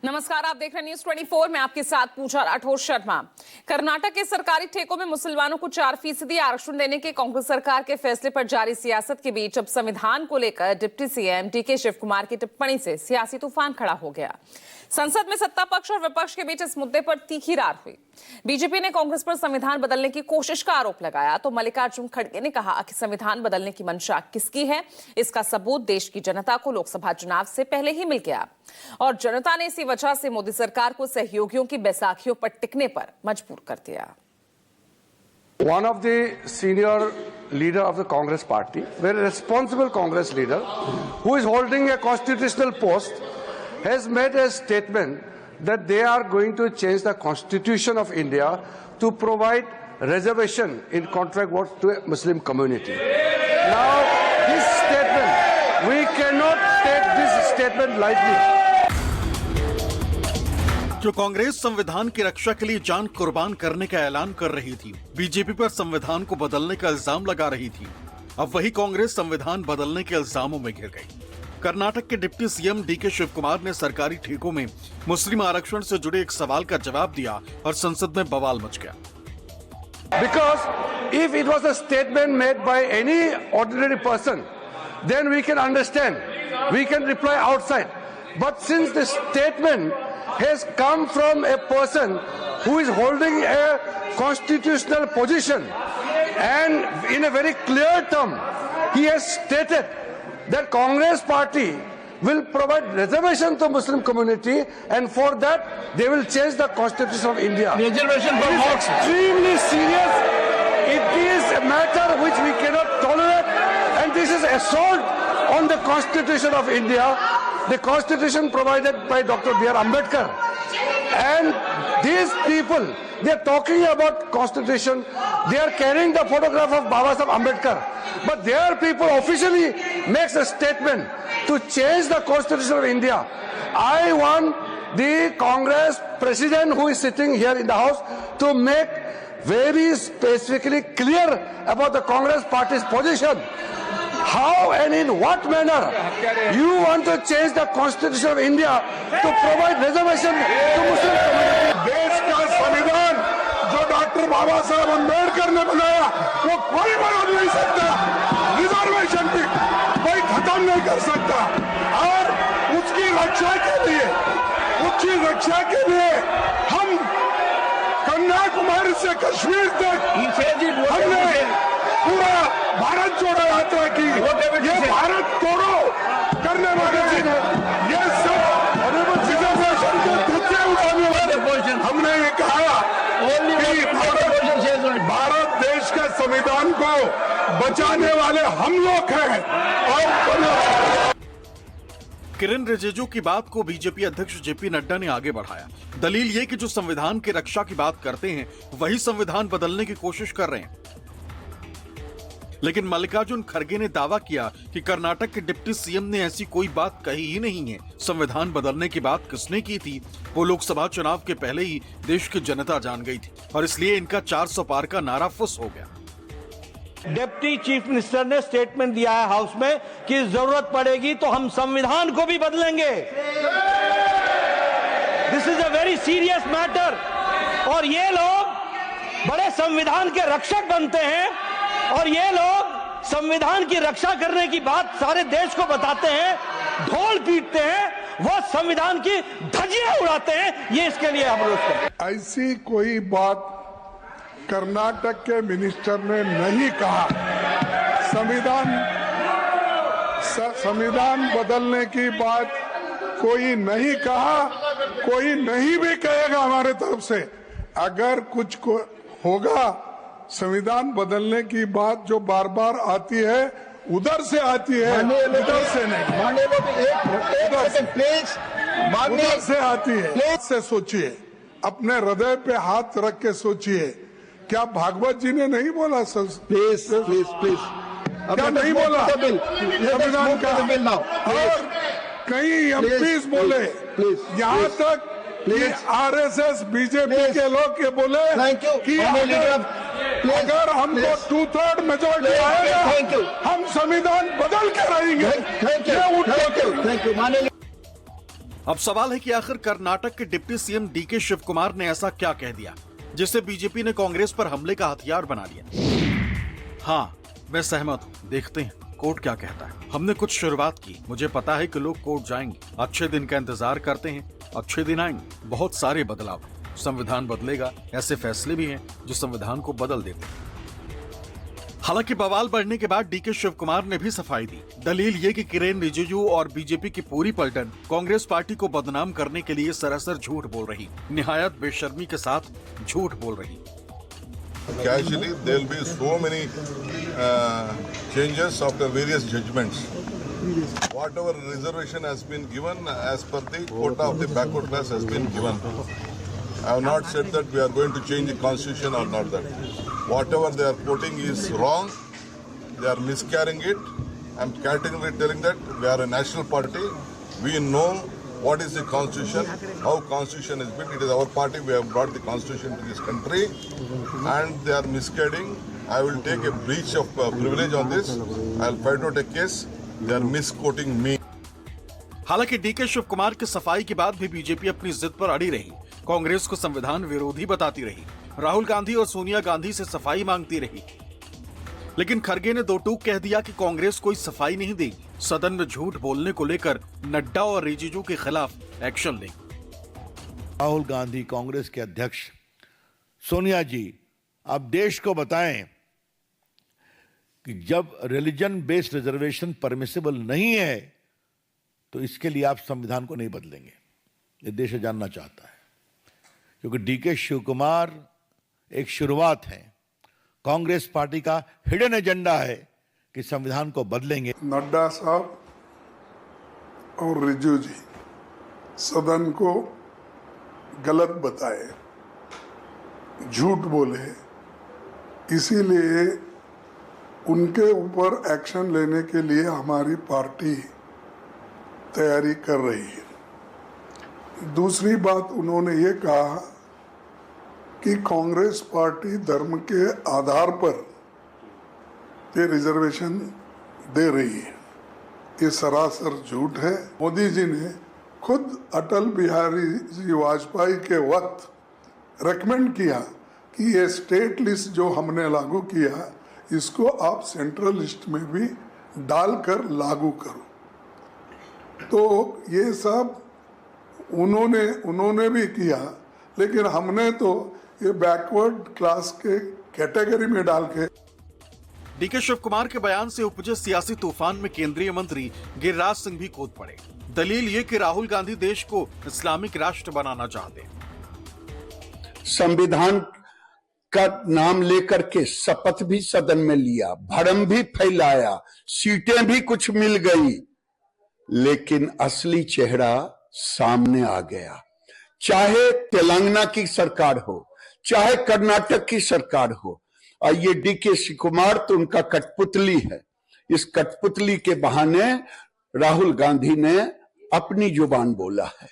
नमस्कार, आप देख रहे हैं न्यूज 24 में आपके साथ पूजा राठौर शर्मा। कर्नाटक के सरकारी ठेकों में मुसलमानों को 4% आरक्षण देने के कांग्रेस सरकार के फैसले पर जारी सियासत के बीच अब संविधान को लेकर deputy CM DK Shivakumar की टिप्पणी से सियासी तूफान खड़ा हो गया। संसद में सत्ता पक्ष और विपक्ष के बीच इस मुद्दे पर तीखी रार हुई। बीजेपी ने कांग्रेस पर संविधान बदलने की कोशिश का आरोप लगाया तो मल्लिकार्जुन खड़गे ने कहा कि संविधान बदलने की मंशा किसकी है, इसका सबूत देश की जनता को लोकसभा चुनाव से पहले ही मिल गया और जनता ने इसी वजह से मोदी सरकार को सहयोगियों की बैसाखियों पर टिकने पर मजबूर कर दिया। One of the senior leader of the Congress party, very responsible Congress leader, who is holding a constitutional post, has made a statement that they are going to change the Constitution of India to provide reservation in contract work to a Muslim community. Now, this statement, we cannot take this statement lightly. जो कांग्रेस संविधान की रक्षा के लिए जान कुर्बान करने का ऐलान कर रही थी, बीजेपी पर संविधान को बदलने का इल्जाम लगा रही थी, अब वही कांग्रेस संविधान बदलने के इल्जामों में घिर गई। कर्नाटक के deputy CM DK Shivakumar ने सरकारी ठेकों में मुस्लिम आरक्षण से जुड़े एक सवाल का जवाब दिया और संसद में बवाल मच गया। Because if it was a statement made by any ordinary person, then we can understand, we can reply outside. But since the statement has come from a person who is holding a constitutional position and in a very clear term, he has stated that Congress party will provide reservation to Muslim community and for that they will change the Constitution of India. Reservation from what? Extremely serious. It is a matter which we cannot tolerate and this is assault on the Constitution of India, the Constitution provided by Dr. B.R. Ambedkar. And these people, they are talking about Constitution, they are carrying the photograph of Babasaheb Ambedkar. But their people officially makes a statement to change the Constitution of India. I want the Congress president who is sitting here in the house to make very specifically clear about the Congress party's position. How and in what manner you want to change the Constitution of India to provide reservation to Muslim community? देश का संविधान जो doctor बाबा साहब अम्बेडकर ने बनाया वो कोई बदल नहीं सकता, रिजर्वेशन भी कोई खत्म नहीं कर सकता और उसकी रक्षा के लिए हम कन्याकुमारी से कश्मीर तक हमने पूरा भारत जोड़ो यात्रा की। ये भारत तोड़ो करने वाले ये सब रिजर्वेशन के धज्जे उड़ाने वाले हमने ये कहा कि भारत देश के संविधान को बचाने वाले हम लोग हैं। और किरण रिजिजू की बात को बीजेपी अध्यक्ष जेपी नड्डा ने आगे बढ़ाया। दलील ये कि जो संविधान की रक्षा की बात करते हैं वही संविधान बदलने की कोशिश कर रहे हैं। लेकिन मल्लिकार्जुन खड़गे ने दावा किया कि कर्नाटक के डिप्टी सीएम ने ऐसी कोई बात कही ही नहीं है। संविधान बदलने की बात किसने की थी वो लोकसभा चुनाव के पहले ही देश की जनता जान गई थी और इसलिए इनका 400 पार का नारा फुस हो गया। डिप्टी चीफ मिनिस्टर ने स्टेटमेंट दिया है हाउस में कि जरूरत पड़ेगी तो हम संविधान को भी बदलेंगे। This is a very serious matter और ये लोग बड़े संविधान के रक्षक बनते हैं और ये लोग संविधान की रक्षा करने की बात सारे देश को बताते हैं, ढोल पीटते हैं, वो संविधान की धज्जियां उड़ाते हैं। ये इसके लिए हम रोकते हैं। ऐसी कोई बात कर्नाटक के मिनिस्टर ने नहीं कहा। संविधान बदलने की बात कोई नहीं कहा, कोई नहीं भी कहेगा हमारे तरफ से। अगर कुछ होगा संविधान बदलने की बात जो बार बार आती है उधर से आती है, उधर से नहीं, उधर से आती है। से सोचिए, अपने हृदय पे हाथ रख के सोचिए, क्या भागवत जी ने नहीं बोला? प्लीज क्या नहीं बोला संविधान का? और कई एमपीज बोले, यहाँ तक कि आरएसएस बीजेपी के लोग ये बोले कि अगर हमको 2/3 मेजोरिटी आएगा हम संविधान बदल के रहेंगे। अब सवाल है कि आखिर कर्नाटक के deputy CM DK Shivakumar ने ऐसा क्या कह दिया जिससे बीजेपी ने कांग्रेस पर हमले का हथियार बना लिया। हाँ, मैं सहमत हूँ। देखते हैं कोर्ट क्या कहता है। हमने कुछ शुरुआत की, मुझे पता है कि लोग कोर्ट जाएंगे, अच्छे दिन का इंतजार करते हैं, अच्छे दिन आएंगे। बहुत सारे बदलाव, संविधान बदलेगा, ऐसे फैसले भी हैं जो संविधान को बदल देते हैं। हालांकि बवाल बढ़ने के बाद डीके शिव कुमार ने भी सफाई दी। दलील ये कि किरेन रिजिजू और बीजेपी की पूरी पलटन कांग्रेस पार्टी को बदनाम करने के लिए सरासर झूठ बोल रही, निहायत बेशर्मी के साथ झूठ बोल रही। Casually, there will be so many changes after various judgments. Whatever reservation has been given as per the quota of the backward class has been given. I have not said that we are going to change the constitution or not that. Whatever they are quoting is wrong. They are miscarrying it. I am categorically telling that we are a national party. We know what is the constitution, how constitution is built. It is our party. We have brought the constitution to this country, and they are misguiding. I will take a breach of privilege on this. I will fight out a case. They are misquoting me. हालांकि DK Shivakumar की सफाई के बाद भी BJP अपनी जिद पर अड़ी रही, कांग्रेस को संविधान विरोधी बताती रही, राहुल गांधी और सोनिया गांधी से सफाई मांगती रही। लेकिन खरगे ने दो टूक कह दिया कि कांग्रेस कोई सफाई नहीं देगी। सदन में झूठ बोलने को लेकर नड्डा और रिजिजू के खिलाफ एक्शन लेगी। राहुल गांधी कांग्रेस के अध्यक्ष, सोनिया जी, आप देश को बताएं कि जब रिलीजन बेस्ड रिजर्वेशन परमिसिबल नहीं है तो इसके लिए आप संविधान को नहीं बदलेंगे। ये देश जानना चाहता है, क्योंकि डीके शिव कुमार एक शुरुआत है। कांग्रेस पार्टी का हिडन एजेंडा है कि संविधान को बदलेंगे। नड्डा साहब और रिजू जी सदन को गलत बताए, झूठ बोले, इसीलिए उनके ऊपर एक्शन लेने के लिए हमारी पार्टी तैयारी कर रही है। दूसरी बात उन्होंने ये कहा कि कांग्रेस पार्टी धर्म के आधार पर ये रिजर्वेशन दे रही है। ये सरासर झूठ है। मोदी जी ने खुद अटल बिहारी जी वाजपेयी के वक्त रेकमेंड किया कि ये स्टेट लिस्ट जो हमने लागू किया इसको आप सेंट्रल लिस्ट में भी डालकर लागू करो। तो ये सब उन्होंने भी किया, लेकिन हमने तो ये बैकवर्ड क्लास के कैटेगरी में डाल के। डीके शिव कुमार के बयान से उपजे सियासी तूफान में केंद्रीय मंत्री गिरिराज सिंह भी कूद पड़े। दलील ये कि राहुल गांधी देश को इस्लामिक राष्ट्र बनाना चाहते हैं। संविधान का नाम लेकर के शपथ भी सदन में लिया, भरम भी फैलाया, सीटें भी कुछ मिल गई, लेकिन असली चेहरा सामने आ गया। चाहे तेलंगाना की सरकार हो, चाहे कर्नाटक की सरकार हो, और ये डीके शिव कुमार तो उनका कठपुतली है। इस कठपुतली के बहाने राहुल गांधी ने अपनी जुबान बोला है।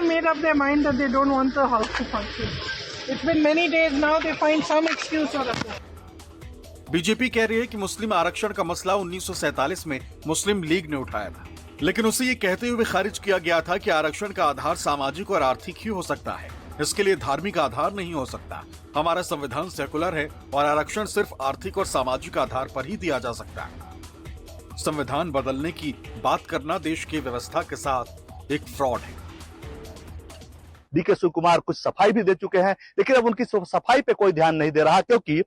made up their mind that they don't want the house to function. It's been many days now. They find some excuse or other. BJP कह रही है कि मुस्लिम आरक्षण का मसला 1947 में मुस्लिम लीग ने उठाया था, लेकिन उसे ये कहते हुए खारिज किया गया था कि आरक्षण का आधार सामाजिक और आर्थिक ही हो सकता है, इसके लिए धार्मिक आधार नहीं हो सकता। हमारा संविधान सेकुलर है और आरक्षण सिर्फ आर्थिक और सामाजिक आधार पर ही दिया जा सकता है। संविधान बदलने की बात करना देश की व्यवस्था के साथ एक फ्रॉड है। डीके शिव कुमार कुछ सफाई भी दे चुके हैं, लेकिन अब उनकी सफाई पे कोई ध्यान नहीं दे रहा, क्योंकि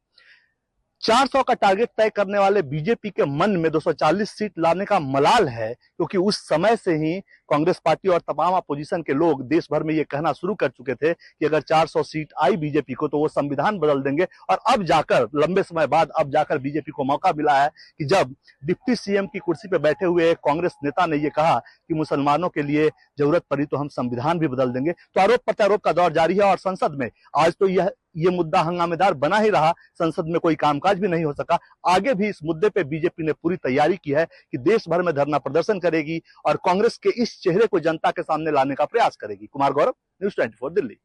400 का टारगेट तय करने वाले बीजेपी के मन में 240 सीट लाने का मलाल है, क्योंकि उस समय से ही कांग्रेस पार्टी और तमाम अपोजिशन के लोग देश भर में ये कहना शुरू कर चुके थे कि अगर 400 सीट आई बीजेपी को तो वो संविधान बदल देंगे। और अब जाकर लंबे समय बाद अब जाकर बीजेपी को मौका मिला है कि जब डिप्टी सीएम की कुर्सी पर बैठे हुए एक कांग्रेस नेता ने ये कहा कि मुसलमानों के लिए जरूरत पड़ी तो हम संविधान भी बदल देंगे, तो आरोप प्रत्यारोप का दौर जारी है। और संसद में आज तो ये मुद्दा हंगामेदार बना ही रहा, संसद में कोई कामकाज भी नहीं हो सका। आगे भी इस मुद्दे पे बीजेपी ने पूरी तैयारी की है कि देश भर में धरना प्रदर्शन करेगी और कांग्रेस के इस चेहरे को जनता के सामने लाने का प्रयास करेगी। कुमार गौरव, न्यूज़ 24 दिल्ली।